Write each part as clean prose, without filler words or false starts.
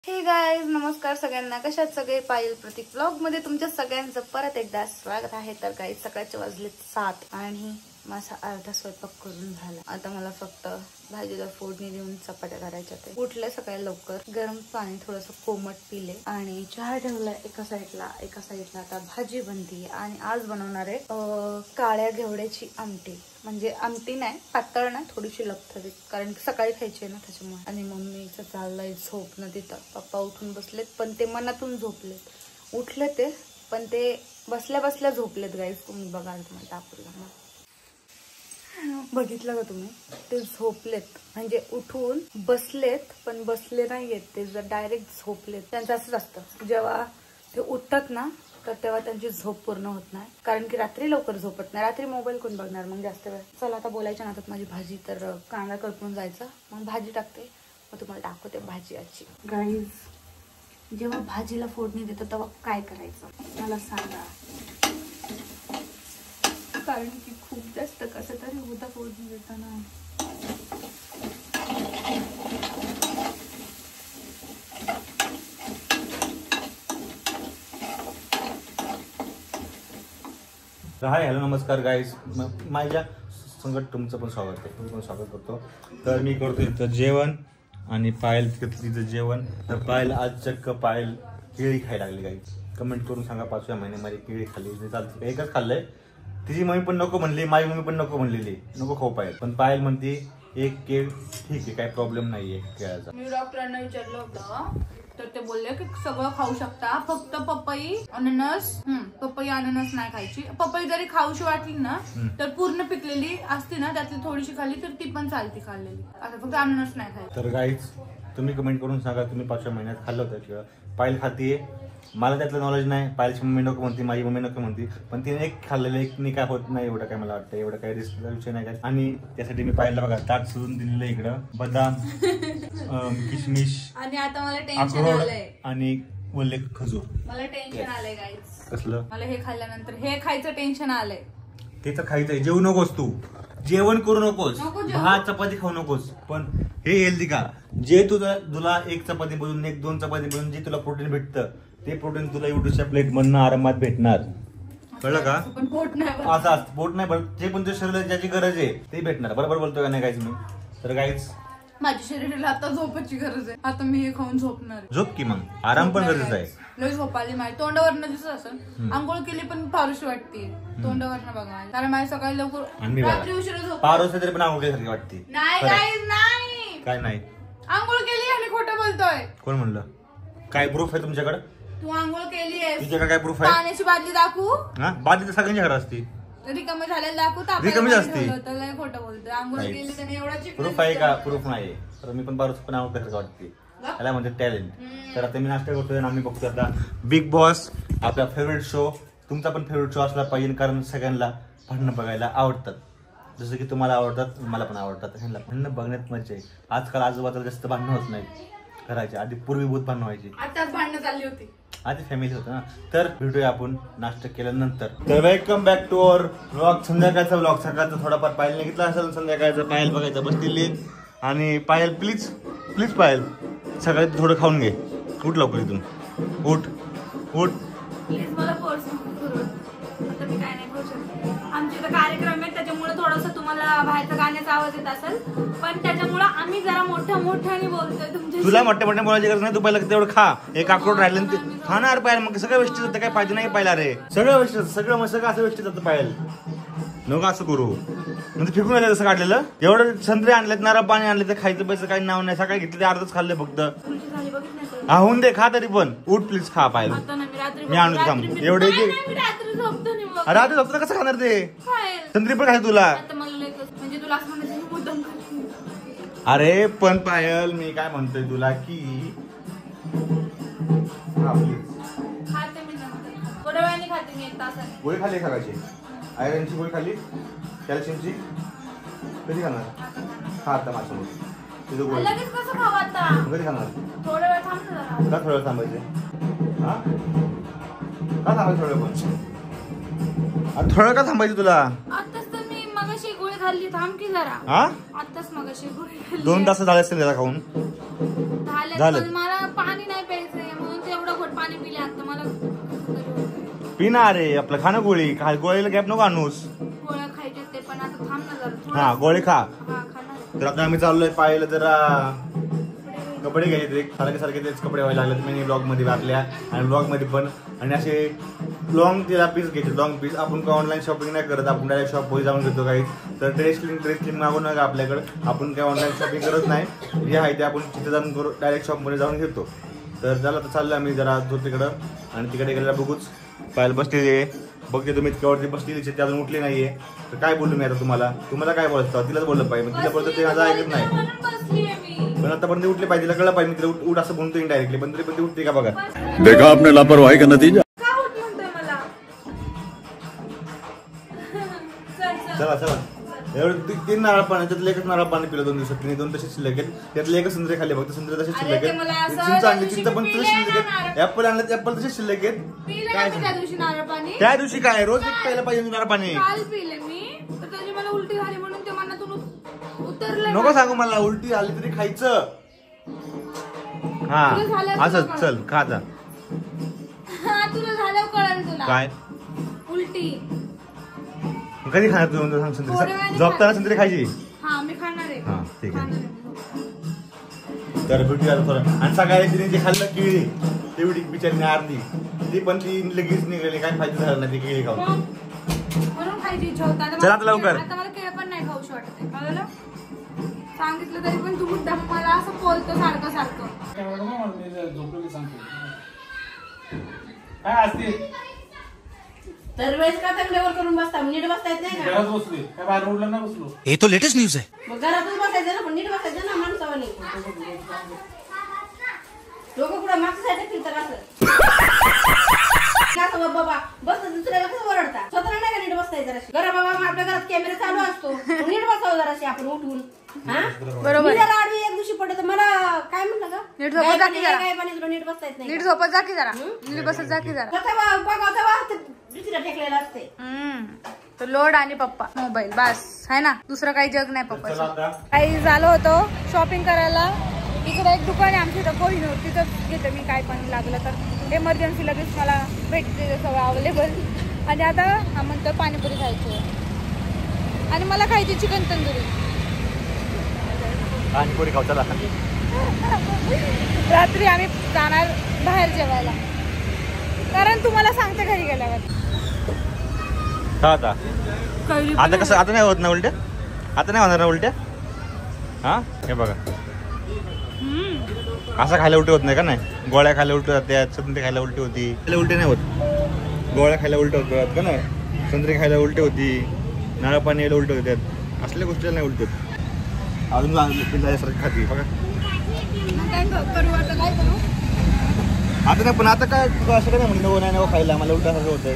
Hey guys, नमस्कार सगळ्यांना. कशात सगळे? पायल प्रतीक व्लॉग मध्ये तुमच्या सगळ्यांचं परत एकदा स्वागत आहे. तर गाइस, सकाळचे वाजले 7 आणि माझा अर्धा स्वयंपाक करून झाला. आता मला फक्त भाजीला फोडणी देऊन चपात्या करायच्या. ते उठले सकाळी लवकर, गरम पाणी थोडस कोमट पिले आणि चहा ठेवलाय एका साईडला आता भाजी बनती. आणि आज बनवणार आहे काळ्या घेवड्याची आमटी. म्हणजे आमटी नाही, पातळ नाही, थोडीशी लपथरीत, कारण सकाळी खायची आहे ना त्याच्यामुळे. आणि मम्मीचं चाललंय झोपणं तिथं. पप्पा उठून बसलेत, पण ते मनातून झोपलेत. उठले ते, पण ते बसल्या बसल्या झोपलेत. गाईस, तुम्ही बघा, तुम्हाला दाखवलं बघितलं का तुम्ही? ते झोपलेत, म्हणजे उठून बसलेत पण बसले नाहीयेत, ते जर डायरेक्ट झोपलेत. त्यांचं असंच असतं, जेव्हा ते उठतात ना तर तेव्हा त्यांची झोप पूर्ण होत नाही, कारण की रात्री लवकर झोपत नाही. रात्री मोबाईल कोण बघणार मग जास्त वेळ. चला आता बोलायच्या नादात माझी भाजी, तर कांदा करपून जायचा, मग भाजी टाकते, मग तुम्हाला दाखवते भाजी आजची. गाईज, जेव्हा भाजीला फोडणी देतो तेव्हा काय करायचं मला सांगा, कारण की खूप जास्त कसं तरी होतं फोडणी देताना. हाय, हॅलो, नमस्कार गाईज. माझ्या संगत तुमचं पण स्वागत आहे. तुम्ही पण स्वागत करतो. तर मी करतो इथं जेवण आणि पायल तिथं जेवण. तर पायल आज चक्क पायल केळी खायला लागली. गाईज, कमेंट करून सांगा 5व्या महिन्यामध्ये केळी खाल्ली चालते. एकच खाल्लंय. तिची मम्मी पण नको म्हणली, माझी मम्मी पण नको म्हणलेली, नको खाऊ पायल. पण पायल म्हणते एक केळ ठीक आहे, काही प्रॉब्लेम नाहीये केळाचा. मी डॉक्टरांना विचारलं होतं, तर ते बोलले की सगळं खाऊ शकता, फक्त पपई अननस नाही खायची. पपई जरी खाऊशी वाटली ना तर पूर्ण पिकलेली असती ना, त्यातली थोडीशी खाल्ली तर ती पण चालती खाल्लेली. आता फक्त अननस नाही खायची. तर गाईज, तुम्ही कमेंट करून सांगा तुम्ही 5व्या महिन्यात खाल्लं होतं किंवा पायल खातीये. मला त्यातलं नॉलेज नाही. पायलची मम्मी नको म्हणते, माझी मम्मी नको म्हणते, पण तिने एक खाल्लेलं एकनी काय होत नाही, एवढं काय मला वाटतं. एवढं काही रिस्कचा विषय नाही काय. आणि त्यासाठी मी पायलला बघा ताट सजून दिलेलं इकडं, बदाम, किशमिश आणि आता मला टेन्शन आलंय आणि ओले खजूर. मला टेन्शन आलंय गाईज. कसलं? मला हे खाल्ल्यानंतर हे खायचं टेन्शन आलंय. ते तर खायचंय. जेवू नकोस तू, जेवण करू नकोस, भात चपाती खाऊ नकोस. पण हे हेल्दी का? जे तुला एक चपाती बनवून, 1-2 चपाती बनवून जे तुला प्रोटीन भेटतं, ते प्रोटीन तुला युट्यूबच्या प्लेट मधनं आरामात भेटणार. कळलं का? पण पोट नाही, असं पोट नाही भरत, जे पण शरीराला ज्याची गरज आहे ते भेटणार. बरोबर बोलतोय का नाही गाईज मी? तर गाईज, माझ्या शरीराला आता झोपाची गरज आहे. आता मी हे खाऊन झोपणार. झोप की, मग आराम पण गरजेचं आहे. लय झोप आली. माझी तोंडावरनं दिसत असं, आंघोळ केली पण फारशी वाटते तोंडावरनं बघा माझ्या, कारण माझी सकाळी लवकर रात्री उशिरा झोप. पारोस तरी पण आंघोळ केल्यासारखी वाटते. नाही काय नाही? आंघोळ केली आणि खोटं बोलतोय. कोण म्हणलं? काय प्रूफ आहे तुमच्याकडे? तू आंघोळ केली आहे, तुझ्याकडे काय प्रूफ आहे? पाण्याची बादली दाखवू. हा, बादली तर सगळ्यांच्या घरात असते. रिकामी झालेला दाखवू. रिकामी असते. लय खोटं बोलतोय. आंघोळ केली त्याने एवढा प्रूफ आहे का? प्रूफ नाही. तर मी पण पारोस पण आंघोळ केल्यासारखं वाटते. त्याला म्हणजे टॅलेंट. तर आता मी नाश्ता करतोय आणि आम्ही बघतोय आता बिग बॉस, आपला फेवरेट शो. तुमचा पण फेवरेट शो असला पाहिजे, कारण सगळ्यांना भांडणं बघायला आवडतात. जसं की तुम्हाला आवडतात, मला पण आवडतात. ह्यांना भांडणं बघण्यात मजा आहे. आजकाल आजूबाजूला जास्त भांडणं होत नाहीत घराचे. आधी पूर्वी बहुत भांडणं व्हायची. आताच भांडणं चालली होती. आधी फॅमिली होतं ना. तर भेटूया आपण नाश्ता केल्यानंतर. तर welcome back to our vlog. संध्याकाळचा व्लॉग. सकाळचा थोडाफार पायल घेतला असेल, संध्याकाळचा पायल बघायचा बसलेली. आणि पायल प्लीज पायल, सकाळी थोडं खाऊन घे. उठ लवकर इथून, उठ. प्लीज मला फोर्स करू. आता मी काय नाही करू शकते. आमच्या इथं कार्यक्रम आहे, त्याच्यामुळे थोडंसं तुम्हाला बाहेरचा गाण्याचा आवाज येत असेल, पण त्याच्यामुळे आम्ही जरा मोठ्याने बोलतोय तुमच्या. तुला मोठ्या बोलायची गरज नाही. तू पहिला तेवढं खा. एक अक्रोड राहिलं ते खाणार पाहिजे. मग सगळं वेस्टेज जातं, काय फायदा नाही पाहिला रे. सगळं वेस्टेज, सगळं असं वेस्टेज जातं पाहिजे. नको असं करू. म्हणजे फिकून आलं तसं काढलेलं. एवढं संत्रे आणलेत, नारळ पाणी आणले, तर खायचं पैसे काही नाव नाही. सकाळी घेतले ते अर्धच खाल्ले फक्त. होऊन दे, खा तरी पण. उठ प्लीज, खा पाहिजे. मी आणू थांब. एवढे रात्री झोपतो कसं खाणार ते? संत्री पण खायचं तुला. अरे पण पायल, मी काय म्हणतोय तुला की गोळी खाल्ली सकाळची, आयरनची गोळी खाल्ली, कॅल्शियमची. कधी खाणार? खा आता माझ्यासमोर. तुझं गोळी कधी खाणार? का थोडं वेळ थांबायचे? हा, का थांबायचं थोडं पण? थोडं का थांबायचं तुला? आताच तर मी मगाशी गोळी खाल्ली. थांब की जरा. हा, आताच मगाशी गोळी खाल्ली. 2 तास झाले असतील त्याला खाऊन. झाले. मला पाणी नाही पिणार रे आपलं खाणं गोळी गोळीला गॅप नको आणूस. गोळ्या खायच्या ते पण आता थांब ना जरा. हा गोळी खा. हा खाणार. तर आता आम्ही चाललोय पाहिलं जरा कपडे घ्यायचे सारखे तेच कपडे व्हायला लागले मी ब्लॉग मध्ये घातल्या आणि ब्लॉग मध्ये पण. आणि असे लॉंग तिला पीस घ्यायचे लॉंग पीस. आपण काय ऑनलाईन शॉपिंग नाही करत आपण डायरेक्ट शॉपमध्ये जाऊन घेतो काही. तर ड्रेस क्लीन मागू नका आपल्याकडे. आपण काय ऑनलाईन शॉपिंग करत नाही जे आहे ते आपण तिथे जाऊन करू डायरेक्ट शॉपमध्ये जाऊन घेतो. तर झालं तर चाललं आम्ही जरा तिकडं आणि तिकडे गेलेला बघूच पाहायला बसलेली बघते तुम्ही इतक्यावरती बसलेली ते अजून उठली नाहीये. तर काय बोलू मी आता तुम्हाला काय बोलतो तिलाच बोललं पाहिजे तिला बोलतो ते माझं ऐकत नाही. पण आतापर्यंत उठले पाहिजे तिला कळलं पाहिजे मी तिला उठ असं बोलतो डायरेक्टली पण तरी पण ती उठते का बघा. देखा आपने लापरवाही का नतीजा. चला चला एवढं 3 नारळ पाणी त्यातलं एकच नारळ पाणी पिलं 2 दिवसात. 2 तसेच शिल्लक आहेत. त्यातले एकच संत्रे खाल्ले फक्त संत्रे तसेच शिल्लक आहेत. चिंच आणली चिंच पण तसेच शिल्लक आहेत. ऍपल आणलं ऍपल तसेच शिल्लक आहेत. काय त्या दिवशी काय रोज एक प्यायला पाहिजे नारळ पाणी. नको सांगू मला उलटी आली तरी खायचं. हा असं चल खा जा. तुला झालं कळलं तुला काय उलटी कधी खाणार तू सांग संत्री झोपताना संत्री खायची. हा मी खाणार आहे. हा ठीक आहे. तर भेटूया थोडं. आणि सकाळी तिने जे खाल्लं केळी तेवढी बिचारी अर्धी ती पण ती लगेच निघाली काय फायदा झाला नाही ती केळी खाऊन. म्हणून खायची इच्छा होता. चला आता लवकर. आता मला केळं पण नाही खाऊशी वाटत कळलं. सांगितलं तरी पण तू मुद्दाम मला असं बोलतो सारखं सारखं. काय असते दरवेळेस का तंगड्यावर करून बसता नीट बसता येत नाही का. घरात बसलोय काय बाहेर रोडला नाही बसलो. ये तो लेटेस्ट न्यूज है. मग घरातच बसायचं ना पण नीट बसायचं ना माणसावानी. लोक कुठं मागच्या साईडला फिरतात असं बाबा बसतात दुसऱ्याला कसं ओरडता. स्वतःला नाही का नीट बसता येत जराशी. घरा बाबा आपल्या घरात कॅमेरा चालू असतो नीट बसावं जराशी आपण उठून. बरोबर जरा आडवी एक दिवशी पडत मला काय म्हणलं का नीट झोपत जा की जरा. काय पाणी तुला नीट बसता येत नाही. नीट झोपत जा की जरा. नीट बसत जा की जरा. दुसऱ्या टेकलेला असते. तो लोड आणि पप्पा मोबाईल बस आहे ना दुसरं काही जग नाही पप्पा. काही झालं होतं शॉपिंग करायला. इकडे एक दुकान आहे आमच्या इथं कोहिनूर तिथं घेतो मी काय पण लागलं तर एमर्जन्सी लगेच मला भेटते सगळं अवेलेबल. आणि आता हा म्हणतो पाणीपुरी खायची आणि मला खायची चिकन तंदुरी. पाणीपुरी खाऊ चला. रात्री आम्ही जाणार बाहेर जेवायला कारण तुम्हाला सांगते घरी गेल्यावर. आता कसं आता नाही होत ना उलट्या. आता नाही होणार ना उलट्या. हा हे बघा असं खायला उलटी होत नाही का नाही. गोळ्या खायला उलटी होत्या संत्री खायला उलटी होती. उलटी नाही होत. गोळ्या खायला उलट होतात का नाही. संत्री खायला उलटी होती नारळ पाणी यायला उलट होत्यात असल्या गोष्टीला नाही उलट होत. अजून सारखं खाते बघा. आता नाही पण आता काय असं काय नाही म्हणलं नाही खायला मला उलटा सारखं होतंय.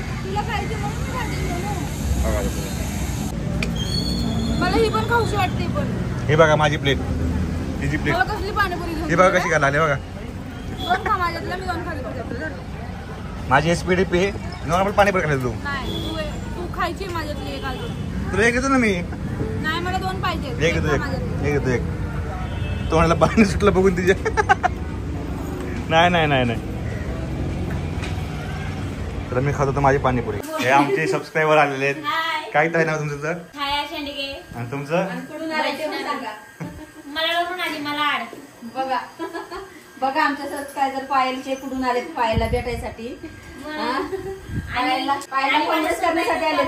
मला ही पण खाऊशी वाटते पण. हे बघा माझी प्लेट तिची प्लेट. कसली पाणीपुरी हे बघा कशी खायला आली बघा. मी 2 खाल्ली. माझी एसपीडीपी नॉर्मल पाणीपुरी खायला तू. नाही तू खायची माझ्यातली एक अजून. तुला एक देतो ना मी. नाही मला 2 पाहिजे. एक देतो एक तोंडाला पाणी सुटलं बघून तिच्या. नाही नाही नाही नाही तर मी खात होतो माझी पाणीपुरी. हे आमचे सबस्क्रायबर आलेले आहेत. काय आहे ना तुमचं तर आणि तुमचं बघा बघा आमच्या सबस्क्रायबर पायलचे कुठून आले पायला भेटायसाठी. करण्यासाठी आले.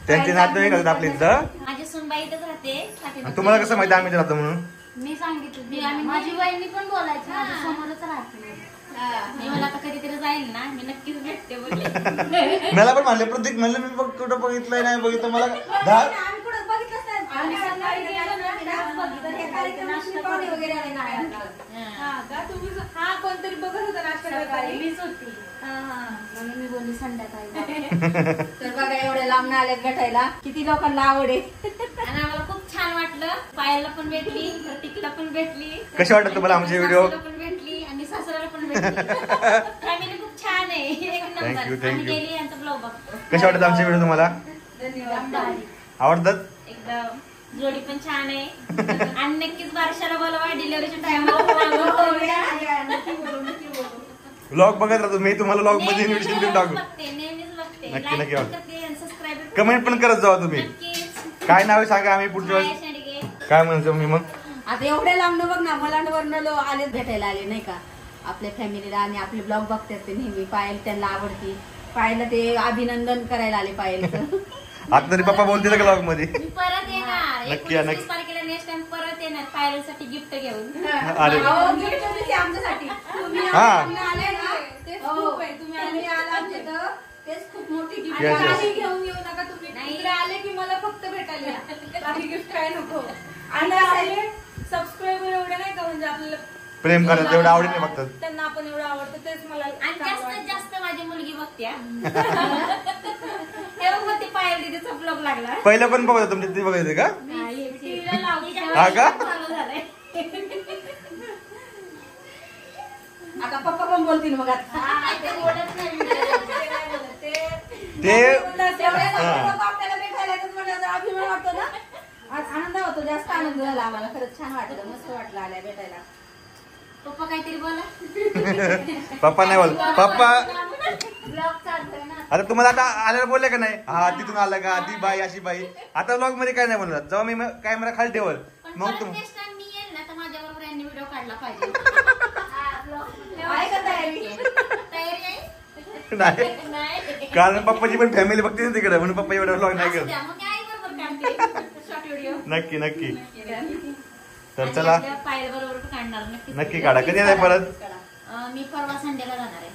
त्यांचे नातेवाईक आहेत आपले इथं. माझी सुनबाई इथंच राहते. तुम्हाला कसं माहिती आम्ही राहतो म्हणून. मी सांगितलं माझी बहिणी पण बोलायची माझ्या समोरच राहते. मी मला आता कधीतरी जाईल ना मी नक्कीच भेटते बोलले. मला पण म्हणले प्रत्येक म्हणलं मी कुठं बघितलंय नाही बघितलं मला हा कोणतरी बघत होता नाश्ता मीच होती म्हणून मी बोलली संध्याकाळी. तर बघा एवढ्या लांब आल्यात भेटायला किती लोकांना आवड आहे. आणि आम्हाला खूप छान वाटलं. पायाला पण भेटली प्रतीकला पण भेटली. कसे वाटत तुम्हाला आमचे व्हिडिओ. पण भेटली आणि सासऱ्याला पण भेटली. फॅमिली खूप छान आहे एक नंबर. थँक्यू गेली यांचा ब्लॉग बघतो. कसे वाटत आमचे व्हिडिओ तुम्हाला आवडतात. एकदम जोडी पण छान आहे. आणि नक्कीच बारशाला बोलवा डिलिव्हरीच्या टाइमला. व्लॉग बघत राहतो मी तुम्हाला व्लॉग मध्ये इन्व्हिटेशन देऊन टाकू. नेहमीच नक्की नक्की सबस्क्राईब कमेंट पण करत जावा तुम्ही. नक्कीच. काय नाव आहे सांगा, आम्ही पुढच्या वेळेस शेंडगे. काय म्हणतो मी मग. आता एवढ्या लांब बघ ना, मलांडवरनं आले भेटायला आले नाही का आपल्या फॅमिलीला, आणि आपले ब्लॉग बघतात ते नेहमी. पायल त्यांना आवडती, पायला ते अभिनंदन करायला आले पायलचं. आता तरी पप्पा बोलतील का ब्लॉग मध्ये. मी परत येणार. नक्की या, नक्की. 29 तारखेला नेक्स्ट टाइम परत येणार पायलसाठी गिफ्ट घेऊन. अरे अहो, gift होती ती आमच्यासाठी. तुम्ही हा. आले ना, तेच खूप आहे. तुम्ही आला आमच्या इथं, तेच खूप मोठी गिफ्ट. Yes, yes. काही घेऊन येऊ नका तुम्ही. इकडे आले की मला फक्त भेटायला या. बाकी गिफ्ट काय नको. आणि आले सबस्क्रायबर एवढे नाही का, म्हणजे आपल्याला प्रेम करतात तेवढं आवडीने बघतात. त्यांना आपण एवढं आवडतं, तेच मला आणि जास्तीत जास्त माझी मुलगी बघते. हे बघ मग ती पायल दीदीचा ब्लॉग लागला. पहिलं पण बघत तुमच्या ते बघायचं का. टीव्हीला लावते. हा का? चालू झालंय. आता पप्पा पण बोलतील मग आता. हा, ते बोलत नाही. ते आपल्याला भेटायला येतात म्हटल्यावर अभिमान वाटतो ना. आज आनंद होतो, जास्त आनंद झाला आम्हाला. खरंच छान वाटलं, मस्त वाटलं आल्या भेटायला. पप्पा काहीतरी बोला. पप्पा नाही बोल. पप्पा ब्लॉग चालतोय ना. आता तुम्हाला आता आल्याला बोलले का नाही, हा तिथून आला का, ती बाई अशी बाई. आता ब्लॉग मध्ये काय नाही बोलणार. जेव्हा मी कॅमेरा खाली ठेवल पण मग परत तुम नेक्स्ट टाइम मी येईल ना तर माझ्या बरोबर यांनी व्हिडिओ काढला पाहिजे. आहे का तयारी? तयारी आहे? नाही, नाही. कारण पप्पाची पण फॅमिली बघते ना तिकडे, म्हणून पप्पा एवढा ब्लॉग नाही असू करत. द्या, मग मी आई बरोबर काढते शॉर्ट व्हिडिओ. नक्की नक्की. तर चला पायल बरोबर काढणार नक्की. नक्की काढा. कधी येणार परत. मी परवा संडेला जाणार आहे.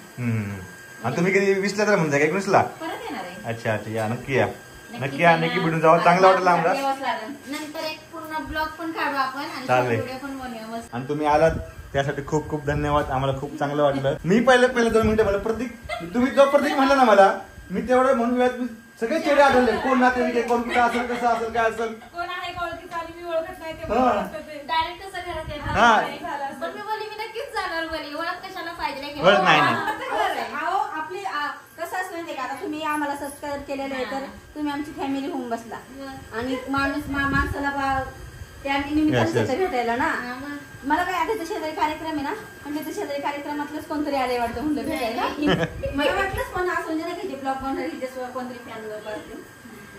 आणि तुम्ही कधी 20ला तर म्हणताय का 19ला. परत येणार आहे. अच्छा अच्छा, या नक्की या. नक्की या, नक्की भेटून जावा. चांगलं वाटलं आम्हाला. यावंच लागेल. नंतर एक पूर्ण ब्लॉग पण काढू आपण आणि चालेल. व्हिडिओ पण बनवूया मस्त. आणि तुम्ही आलात त्यासाठी खूप खूप धन्यवाद. आम्हाला खूप चांगलं वाटलं. मी पहिलं 2 मिनिटं मला प्रतीक, तुम्ही जो प्रतीक म्हणला ना मला, मी तेवढं म्हणून सगळे चेहरे आढळले. कोण नातेवाईक, कोण कुठं असेल, कसं असेल, काय असेल. कोण आहे का ओळखीचं आणि मी ओळखत नाही ते हा. डायरेक्ट कसं घरात हा. येणार. पण मी बोलली मी नक्कीच जाणार बोली. ओळख कशाला पाहिजे नाही ओळख नाही, नाही. अहो, आपली कसं असं माहितीये का, आता तुम्ही आम्हाला सबस्क्राईब केलेलं आहे तर तुम्ही आमची फॅमिली होऊन बसला. आणि माणसाला त्या निमित्ताने Yes, yes. भेटायला ना. मला काय आठवतं, शेजारी कार्यक्रम आहे ना, म्हणजे ते शेजारी कार्यक्रमातलंच कोणतरी आले वाटतं म्हणलं भेटायला. मला वाटलंच पण असं म्हणजे नाही का ब्लॉग बनवणार हिच्यासोबत कोणतरी फॅन करते.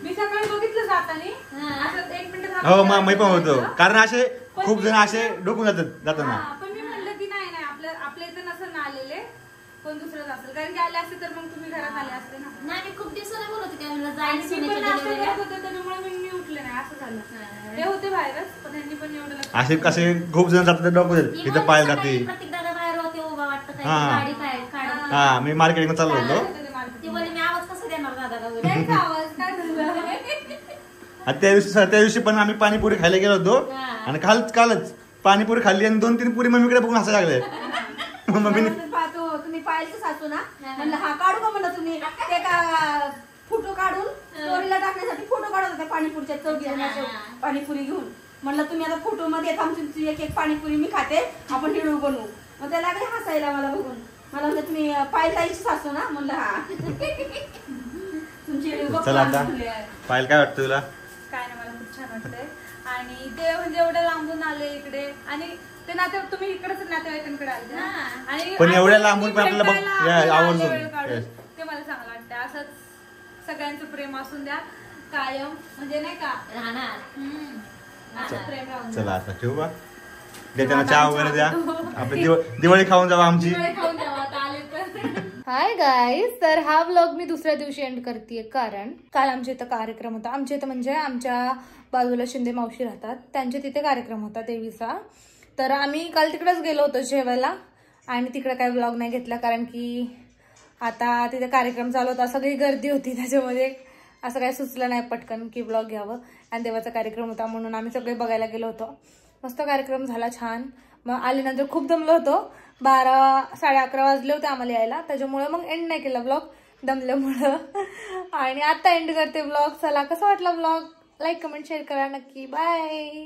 मी सकाळी बघितलं जाताना असं 1 मिनिट. हो मग मी पण होतो. कारण असे खूप जण असे डोकून जाताना. पण मी म्हणलं की नाही आपल्या इथं नसेल ना आलेले, कोण दुसरंच असेल. कारण की आले असते तर मग तुम्ही घरात आले असते ना. नाही मी खूप दिवसाला बोलत होते म्हणलं आणि जाईल मी पण सोन्याच्या नाश्ता डिलिव्हरीला. करत होते त्याच्यामुळे मी उठले नाही, असं झालं. ते होते बाहेरच, पण यांनी पण एवढं लक्ष असे कसे खूप जण जातात डोकून मी इथं पाय म्हणलं जाते. सकाळी प्रत्येक दादा बाहेर होते उभा वाटतं काही हा. गाडी काय काढत. हा, मी मार्केटिंग चाललो होतो. होते ते मार्केट. ती बोलली मी आवाज कसा देणार दादाला बोलली. त्यांचा आवाज काय झालं. आणि त्या दिवशी पण आम्ही पाणीपुरी खायला गेलो होतो. हा. आणि कालच पाणीपुरी खाल्ली आणि 2-3 पुरी मम्मीकडे बघून हसायला लागले. मम्मीने पाहतो तुम्ही पाहायचं सासू ना, म्हणलं हा काढू का म्हणलं तुम्ही ते का फोटो काढून स्टोरीला टाकण्यासाठी फोटो काढत होते पाणीपुरीच्या चौघी पाणीपुरी घेऊन. म्हणलं तुम्ही आता फोटो मध्ये तुमची एक पाणीपुरी मी खाते, आपण व्हिडिओ बनवू. मग त्याला लागले हसायला मला बघून. मला म्हणलं तुम्ही पायताईची सासू ना, म्हणलं हा. तुमची व्हिडिओ चला आता पायल, काय वाटतं तुला. काय नाही, मला खूप छान वाटतंय. आणि ते म्हणजे एवढं लांबून आले इकडे, आणि ते तुम्ही इकडेच नातेवाईकांकडे आले ना. आणि पण एवढ्या असं लांबून पण आपल्याला भेटायला या, आपल्याला आवर्जून. वेळ काढून, Yes. ते मला चांगलं वाटतं. असंच सगळ्यांचं प्रेम असून द्या कायम, म्हणजे नाही का राहणार. असं प्रेम राहून द्या. चला आता ठेवू का. त्यांना चहा वगैरे द्या. आपली दिवाळी खाऊन जावा आमची. वेळ खाऊन द्यावा आता आले तर. हाय गाईज, तर हा व्लॉग मी दुसऱ्या दिवशी एंड करते, कारण काल आमच्या इथं कार्यक्रम होता. आमच्या इथं म्हणजे आमच्या बाजूला शिंदे मावशी राहतात, त्यांच्या तिथे कार्यक्रम होता देवीचा. तर आम्ही काल तिकडेच गेलो होतो जेवायला, आणि तिकडे काही व्लॉग नाही घेतला कारण की आता तिथे कार्यक्रम चालू होता, सगळी गर्दी होती, त्याच्यामध्ये असं काही सुचलं नाही पटकन की व्लॉग घ्यावं. आणि देवाचा कार्यक्रम होता म्हणून आम्ही सगळे बघायला गेलो होतो. मस्त कार्यक्रम झाला, छान. मग आल्यानंतर खूप दमलो होतो. 12-11:30 वाजले होते आम्हाला यायला, त्याच्यामुळे मग एंड नाही केला व्लॉग दमल्यामुळं. आणि आता एंड करते व्लॉग. चला, कसा वाटला व्लॉग, लाईक कमेंट शेअर करा नक्की. बाय.